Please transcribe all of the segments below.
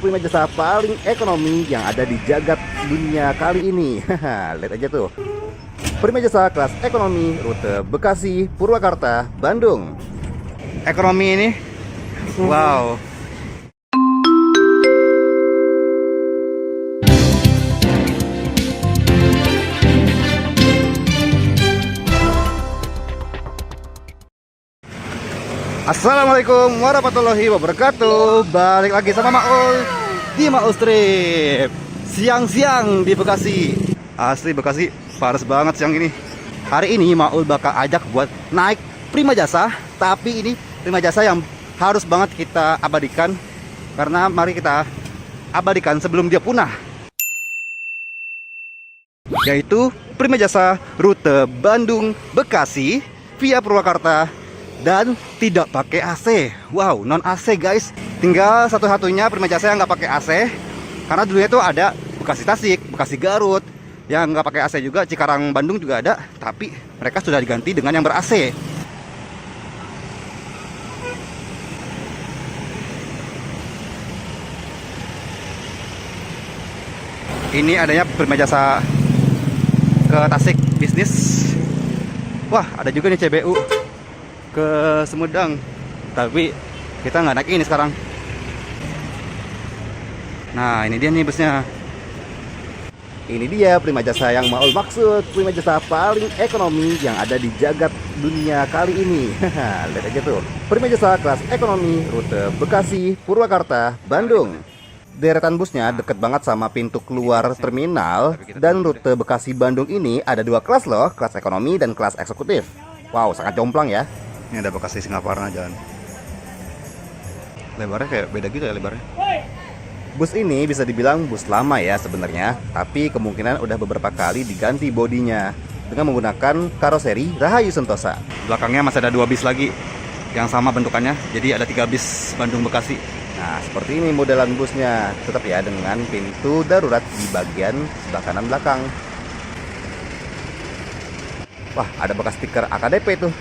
prima jasa paling ekonomi yang ada di jagat dunia kali ini. Lihat aja tuh. Prima jasa kelas ekonomi rute Bekasi, Purwakarta, Bandung. Ekonomi ini, wow. Assalamualaikum warahmatullahi wabarakatuh. Balik lagi sama Maul di Maul Strip. Siang-siang di Bekasi. Asli Bekasi panas banget siang ini. Hari ini Maul bakal ajak buat naik prima jasa. Tapi ini prima jasa yang harus banget kita abadikan. Karena mari kita abadikan sebelum dia punah, yaitu prima jasa rute Bandung Bekasi via Purwakarta dan tidak pakai AC. Wow, non AC guys. Tinggal satu-satunya prima jasa yang nggak pakai AC. Karena dulunya itu ada Bekasi Tasik, Bekasi Garut yang nggak pakai AC juga. Cikarang Bandung juga ada, tapi mereka sudah diganti dengan yang ber-AC. Ini adanya prima jasa ke Tasik bisnis. Wah, ada juga nih CBU ke Sumedang, tapi kita nggak naik ini sekarang. Nah, ini dia nih busnya. Ini dia prima jasa yang Maul maksud, prima jasa paling ekonomi yang ada di jagat dunia kali ini. Lihat aja tuh, prima jasa kelas ekonomi rute Bekasi, Purwakarta, Bandung. Deretan busnya deket banget sama pintu keluar terminal. Dan rute Bekasi Bandung ini ada dua kelas loh, kelas ekonomi dan kelas eksekutif. Wow, sangat jomplang ya. Ini ada Bekasi Singaparna jalan. Lebarnya kayak beda gitu ya lebarnya. Bus ini bisa dibilang bus lama ya sebenarnya, tapi kemungkinan udah beberapa kali diganti bodinya dengan menggunakan karoseri Rahayu Sentosa. Belakangnya masih ada 2 bis lagi yang sama bentukannya, jadi ada 3 bis Bandung Bekasi. Nah, seperti ini modelan busnya, tetap ya dengan pintu darurat di bagian sebelah kanan belakang. Wah, ada bekas stiker AKDP tuh.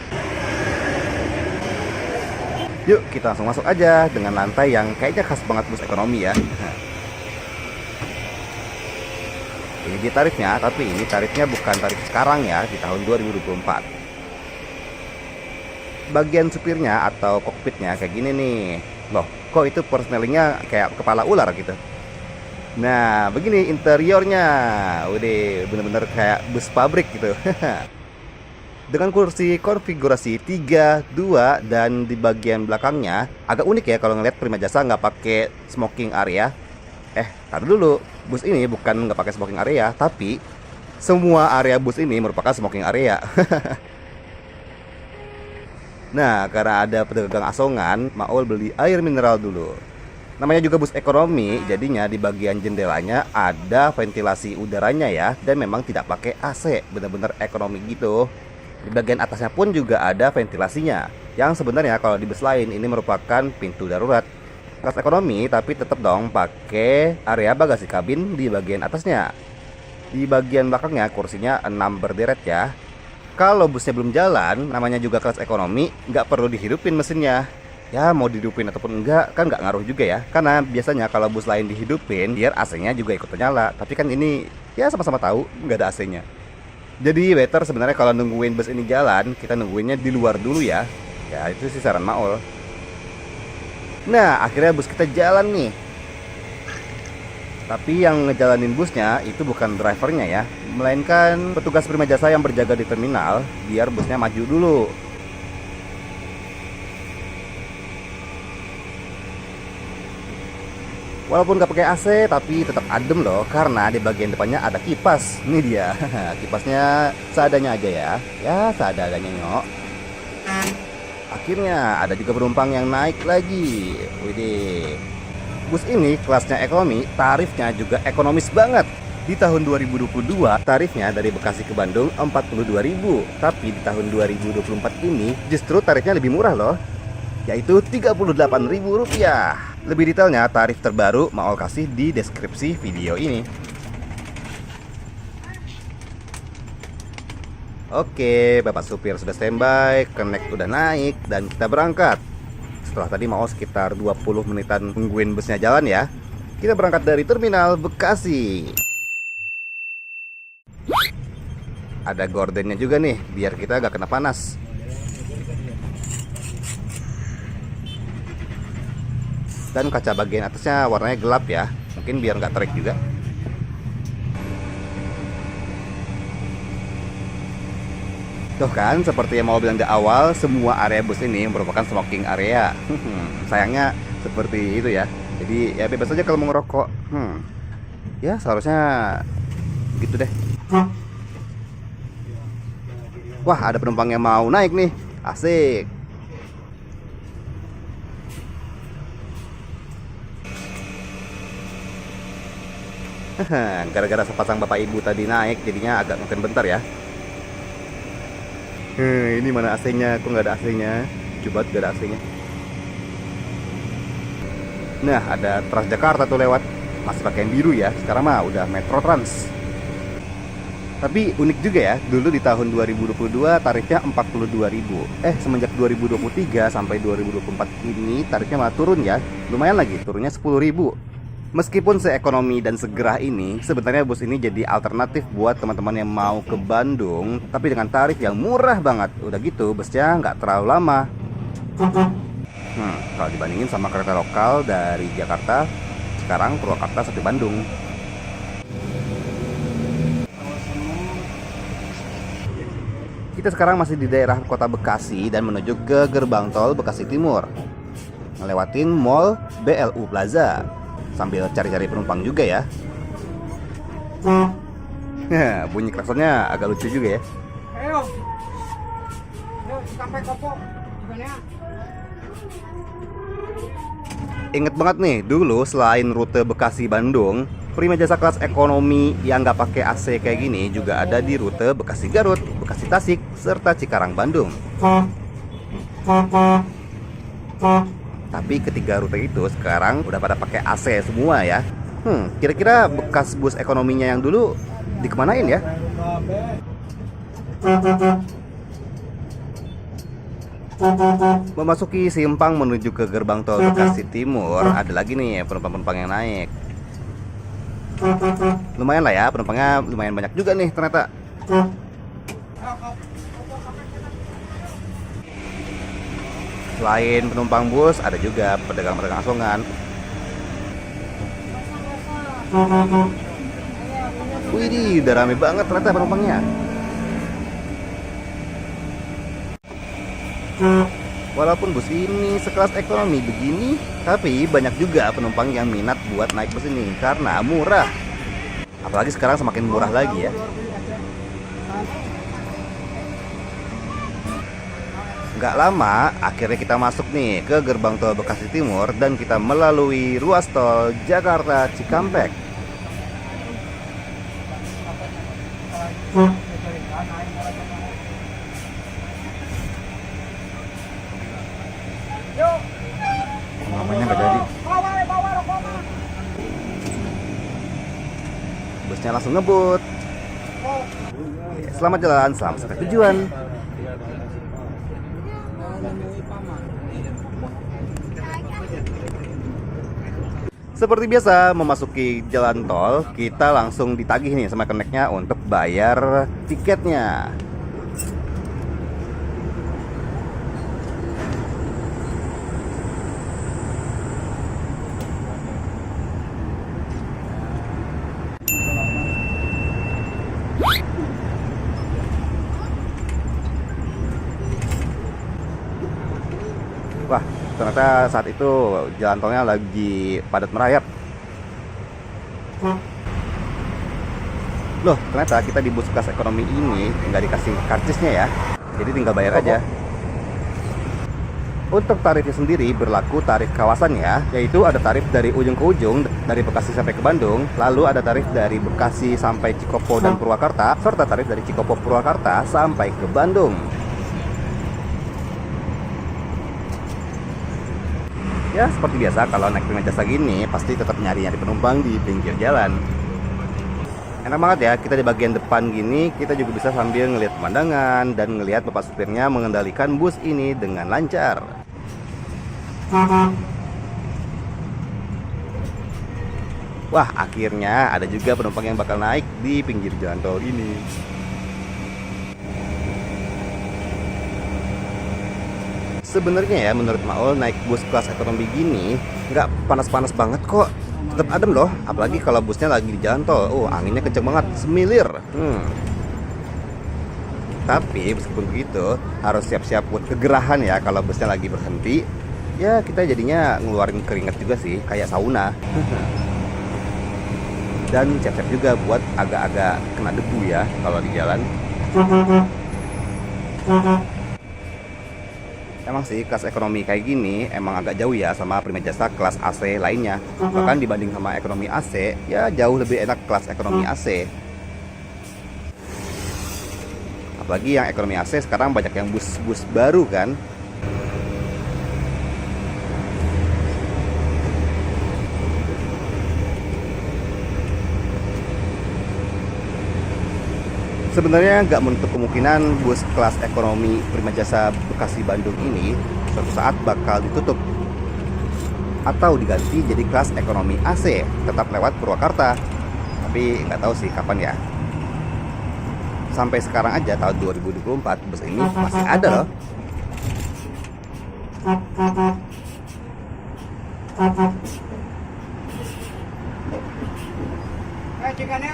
Yuk kita langsung masuk aja dengan lantai yang kayaknya khas banget bus ekonomi ya. Ini dia tarifnya, tapi ini tarifnya bukan tarif sekarang ya, di tahun 2024. Bagian supirnya atau kokpitnya kayak gini nih. Loh, kok itu persnelingnya kayak kepala ular gitu. Nah, begini interiornya. Udah bener-bener kayak bus pabrik gitu. Dengan kursi konfigurasi 3, 2, dan di bagian belakangnya agak unik ya kalau ngeliat prima jasa nggak pakai smoking area. Taruh dulu, bus ini bukan nggak pakai smoking area, tapi semua area bus ini merupakan smoking area. Nah, karena ada pedagang asongan, Maul beli air mineral dulu. Namanya juga bus ekonomi, jadinya di bagian jendelanya ada ventilasi udaranya ya, dan memang tidak pakai AC, bener-bener ekonomi gitu. Di bagian atasnya pun juga ada ventilasinya, yang sebenarnya kalau di bus lain ini merupakan pintu darurat. Kelas ekonomi tapi tetap dong pakai area bagasi kabin di bagian atasnya. Di bagian belakangnya kursinya 6 berderet ya. Kalau busnya belum jalan, namanya juga kelas ekonomi, nggak perlu dihidupin mesinnya. Ya mau dihidupin ataupun enggak kan nggak ngaruh juga ya. Karena biasanya kalau bus lain dihidupin, biar AC-nya juga ikut nyala. Tapi kan ini ya sama-sama tahu nggak ada AC-nya. Jadi better sebenarnya kalau nungguin bus ini jalan, kita nungguinnya di luar dulu ya. Ya itu sih saran Maul. Nah akhirnya bus kita jalan nih. Tapi yang ngejalanin busnya itu bukan drivernya ya, melainkan petugas prima jasa yang berjaga di terminal, biar busnya maju dulu. Walaupun gak pakai AC, tapi tetap adem loh, karena di bagian depannya ada kipas. Ini dia, kipasnya seadanya aja ya. Ya, seadanya nyok. Akhirnya ada juga penumpang yang naik lagi. Widih. Bus ini kelasnya ekonomi, tarifnya juga ekonomis banget. Di tahun 2022, tarifnya dari Bekasi ke Bandung 42.000. Tapi di tahun 2024 ini justru tarifnya lebih murah loh, yaitu Rp38.000. Lebih detailnya tarif terbaru Maul kasih di deskripsi video ini. Oke, Bapak supir sudah standby, connect udah naik, dan kita berangkat. Setelah tadi Maul sekitar 20 menitan nungguin busnya jalan ya. Kita berangkat dari Terminal Bekasi. Ada gordennya juga nih, biar kita gak kena panas. Dan kaca bagian atasnya warnanya gelap ya, mungkin biar nggak terik juga. Tuh kan, seperti yang mau bilang di awal, semua area bus ini merupakan smoking area. Sayangnya seperti itu ya. Jadi ya bebas aja kalau mau ngerokok. Ya seharusnya gitu deh. Wah, ada penumpang yang mau naik nih. Asik. Gara-gara sepasang bapak ibu tadi naik, jadinya agak mungkin bentar ya. Ini mana AC-nya? Kok nggak ada AC-nya? Coba gak ada AC-nya. Nah, ada Transjakarta tuh lewat. Masih pakai yang biru ya. Sekarang mah udah Metro Trans. Tapi unik juga ya. Dulu di tahun 2022 tarifnya 42.000. Semenjak 2023 sampai 2024 ini tarifnya malah turun ya. Lumayan lagi, turunnya 10.000. Meskipun seekonomi dan segerah ini, sebenarnya bus ini jadi alternatif buat teman-teman yang mau ke Bandung, tapi dengan tarif yang murah banget. Udah gitu, busnya nggak terlalu lama. Kalau dibandingin sama kereta lokal dari Jakarta, sekarang Purwakarta sampai Bandung. Kita sekarang masih di daerah kota Bekasi dan menuju ke gerbang tol Bekasi Timur, ngelewatin Mall BLU Plaza. Sambil cari-cari penumpang juga ya. Bunyi klaksonnya agak lucu juga ya. Ingat banget nih, dulu selain rute Bekasi Bandung, Prima Jasa kelas ekonomi yang nggak pakai AC kayak gini juga ada di rute Bekasi Garut, Bekasi Tasik, serta Cikarang Bandung. Tapi ketiga rute itu sekarang udah pada pakai AC semua ya. Kira-kira bekas bus ekonominya yang dulu dikemanain ya? Memasuki simpang menuju ke gerbang tol Bekasi Timur, ada lagi nih penumpang-penumpang yang naik. Lumayan lah ya, penumpangnya lumayan banyak juga nih ternyata. Selain penumpang bus, ada juga pedagang-pedagang asongan. Widih, udah rame banget ternyata penumpangnya. Walaupun bus ini sekelas ekonomi begini, tapi banyak juga penumpang yang minat buat naik bus ini karena murah. Apalagi sekarang semakin murah lagi ya. Gak lama, akhirnya kita masuk nih ke gerbang tol Bekasi Timur dan kita melalui ruas tol Jakarta Cikampek. Namanya gak jadi. Busnya langsung ngebut. Selamat jalan, selamat sampai tujuan. Seperti biasa, memasuki jalan tol, kita langsung ditagih nih sama koneknya untuk bayar tiketnya. Wah, ternyata saat itu jalan tolnya lagi padat merayap. Loh, ternyata kita di bus kelas ekonomi ini nggak dikasih karcisnya ya. Jadi tinggal bayar aja. Untuk tarifnya sendiri berlaku tarif kawasan ya, yaitu ada tarif dari ujung ke ujung dari Bekasi sampai ke Bandung, lalu ada tarif dari Bekasi sampai Cikopo dan Purwakarta, serta tarif dari Cikopo Purwakarta sampai ke Bandung. Ya seperti biasa, kalau naik Prima Jasa gini pasti tetap nyari-nyari penumpang di pinggir jalan. Enak banget ya, kita di bagian depan gini kita juga bisa sambil ngelihat pemandangan dan ngelihat bapak supirnya mengendalikan bus ini dengan lancar. Wah, akhirnya ada juga penumpang yang bakal naik di pinggir jalan tol ini. Sebenarnya ya, menurut Maul naik bus kelas ekonomi gini nggak panas-panas banget kok. Tetap adem loh, apalagi kalau busnya lagi di jalan tol. Oh, anginnya kenceng banget, semilir. Tapi meskipun begitu, harus siap-siap buat kegerahan ya kalau busnya lagi berhenti. Ya, kita jadinya ngeluarin keringat juga sih, kayak sauna. Dan siap-siap juga buat agak-agak kena debu ya kalau di jalan. Emang sih kelas ekonomi kayak gini emang agak jauh ya sama Prima Jasa kelas AC lainnya. Bahkan dibanding sama ekonomi AC, ya jauh lebih enak kelas ekonomi AC. Apalagi yang ekonomi AC sekarang banyak yang bus-bus baru kan. Sebenarnya nggak menutup kemungkinan bus kelas ekonomi Prima Jasa Bekasi Bandung ini suatu saat bakal ditutup atau diganti jadi kelas ekonomi AC, tetap lewat Purwakarta. Tapi nggak tahu sih kapan ya. Sampai sekarang aja tahun 2024 bus ini masih ada loh. Cikannya.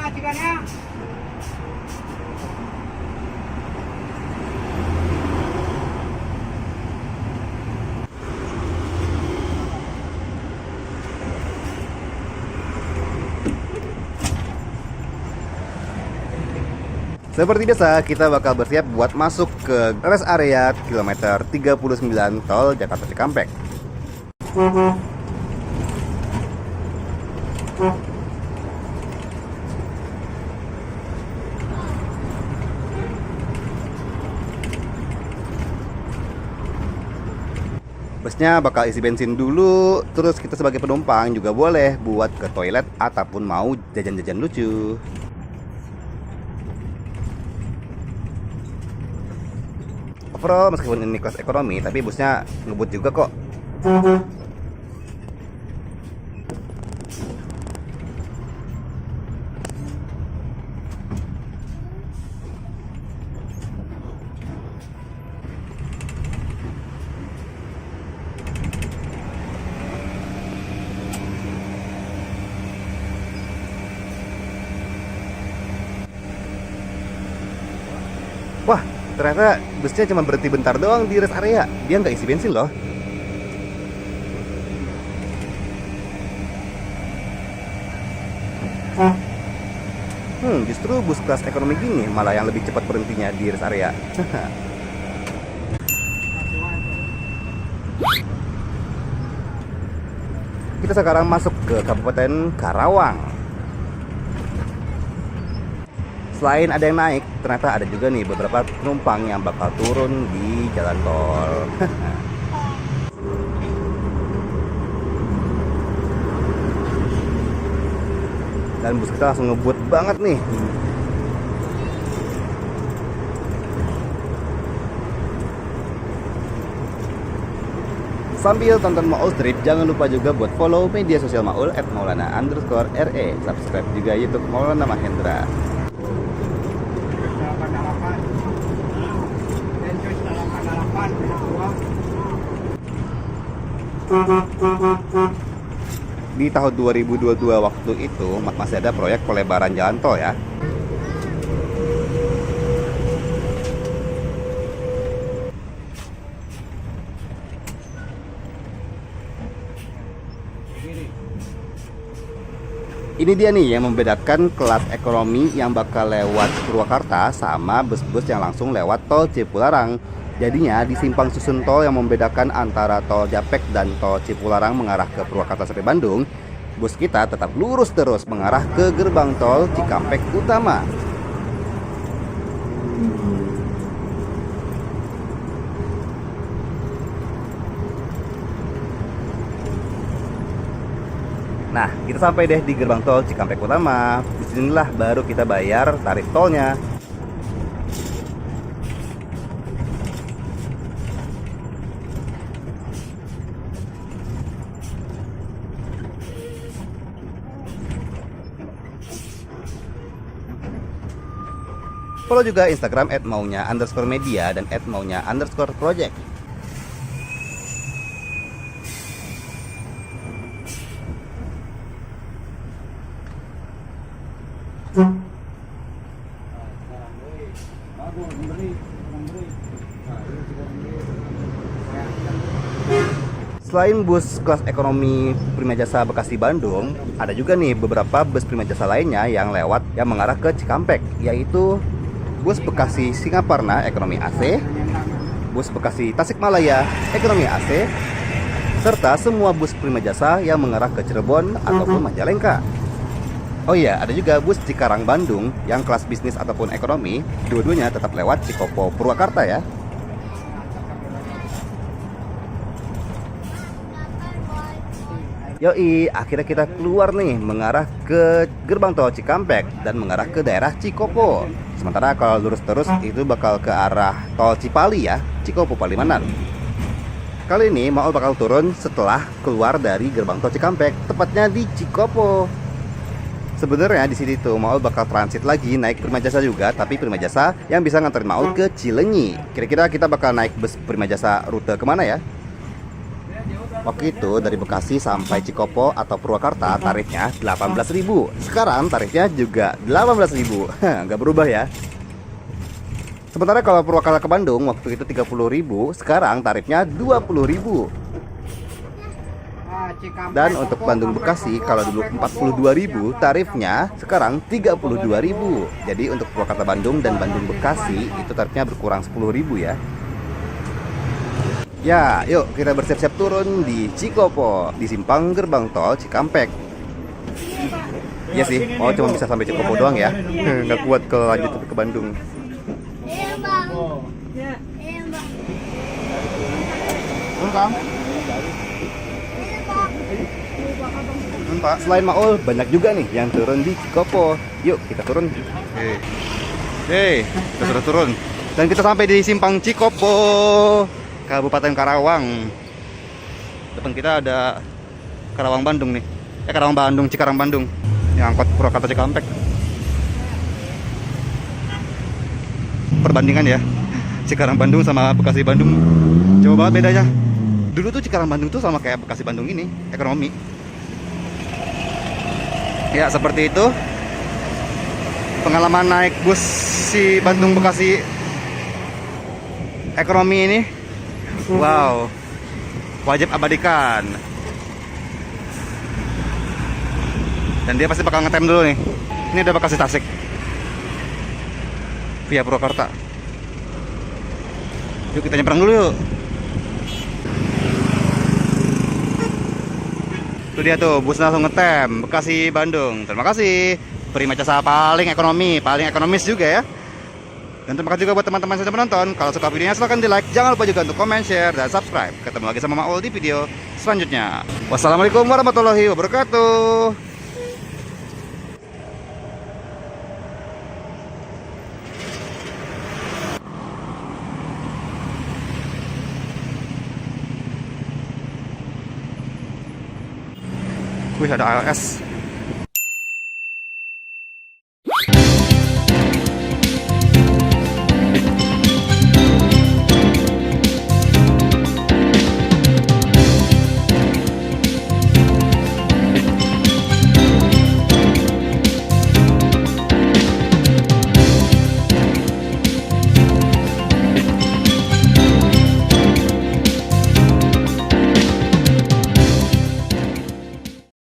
Seperti biasa, kita bakal bersiap buat masuk ke rest area kilometer 39 tol Jakarta Cikampek. Busnya bakal isi bensin dulu, terus kita sebagai penumpang juga boleh buat ke toilet ataupun mau jajan-jajan lucu. Overall, meskipun ini kelas ekonomi, tapi busnya ngebut juga kok. Wah, ternyata busnya cuma berhenti bentar doang di rest area. Dia nggak isi bensin loh. Justru bus kelas ekonomi gini malah yang lebih cepat berhentinya di rest area. Kita sekarang masuk ke Kabupaten Karawang. Selain ada yang naik, ternyata ada juga nih beberapa penumpang yang bakal turun di jalan tol. Dan bus kita langsung ngebut banget nih. Sambil tonton Maul Trip, jangan lupa juga buat follow media sosial Maul @maulana_re. Subscribe juga YouTube Maulana Mahendra. Di tahun 2022 waktu itu masih ada proyek pelebaran jalan tol ya. Ini dia nih yang membedakan kelas ekonomi yang bakal lewat Purwakarta sama bus-bus yang langsung lewat tol Cipularang. Jadinya di simpang susun tol yang membedakan antara tol Japek dan tol Cipularang mengarah ke Purwakarta sampai Bandung, bus kita tetap lurus terus mengarah ke gerbang tol Cikampek Utama. Nah, kita sampai deh di gerbang tol Cikampek Utama. Disinilah baru kita bayar tarif tolnya. Follow juga Instagram @maunya_media dan @maunya_project. Selain bus kelas ekonomi Prima Jasa Bekasi Bandung, ada juga nih beberapa bus Prima Jasa lainnya yang lewat yang mengarah ke Cikampek, yaitu bus Bekasi Singaparna ekonomi AC, bus Bekasi Tasikmalaya ekonomi AC, serta semua bus Prima Jasa yang mengarah ke Cirebon ataupun Majalengka. Oh iya, ada juga bus Cikarang Bandung yang kelas bisnis ataupun ekonomi, dua-duanya tetap lewat Cikopo Purwakarta ya. Yoi, akhirnya kita keluar nih mengarah ke gerbang tol Cikampek dan mengarah ke daerah Cikopo. Sementara kalau lurus terus itu bakal ke arah tol Cipali ya, Cikopo Palimanan. Kali ini Maul bakal turun setelah keluar dari gerbang tol Cikampek, tepatnya di Cikopo. Sebenarnya di sini tuh Maul bakal transit lagi naik Prima Jasa juga, tapi Prima Jasa yang bisa nganterin Maul ke Cileunyi. Kira-kira kita bakal naik bus Prima Jasa rute kemana ya? Waktu itu dari Bekasi sampai Cikopo atau Purwakarta tarifnya 18.000. Sekarang tarifnya juga 18.000. Nggak berubah ya. Sementara kalau Purwakarta ke Bandung waktu itu 30.000, sekarang tarifnya 20.000. Dan untuk Bandung Bekasi kalau dulu 42.000 tarifnya, sekarang 32.000. Jadi untuk Purwakarta Bandung dan Bandung Bekasi itu tarifnya berkurang 10.000 ya. Ya, yuk kita bersiap-siap turun di Cikopo, di simpang gerbang tol Cikampek. Iya sih, mau cuma bisa sampai Cikopo doang ya. Nggak kuat kalau lanjut ke Bandung. Iya bang. Iya bang. Turun Kang. Pak, selain Maul, banyak juga nih yang turun di Cikopo. Yuk kita turun. Hei, kita sudah turun. Dan kita sampai di simpang Cikopo, Kabupaten Karawang. Depan kita ada Karawang Bandung nih. Karawang Bandung, Cikarang Bandung. Yang angkot Purwakarta Cikampek. Perbandingan ya. Cikarang Bandung sama Bekasi Bandung. Jauh banget bedanya. Dulu tuh Cikarang Bandung tuh sama kayak Bekasi Bandung ini, ekonomi. Ya, seperti itu. Pengalaman naik bus si Bandung Bekasi ekonomi ini. Wow, wajib abadikan. Dan dia pasti bakal ngetem dulu nih. Ini ada Bekasi Tasik via Purwakarta. Yuk kita nyebrang dulu yuk. Itu dia tuh, busnya langsung ngetem Bekasi Bandung. Terima kasih. Prima Jasa paling ekonomi, paling ekonomis juga ya. Dan terima kasih juga buat teman-teman yang sudah menonton. Kalau suka videonya silahkan di like. Jangan lupa juga untuk komen, share, dan subscribe. Ketemu lagi sama Maul di video selanjutnya. Wassalamualaikum warahmatullahi wabarakatuh. Wih, ada ALS.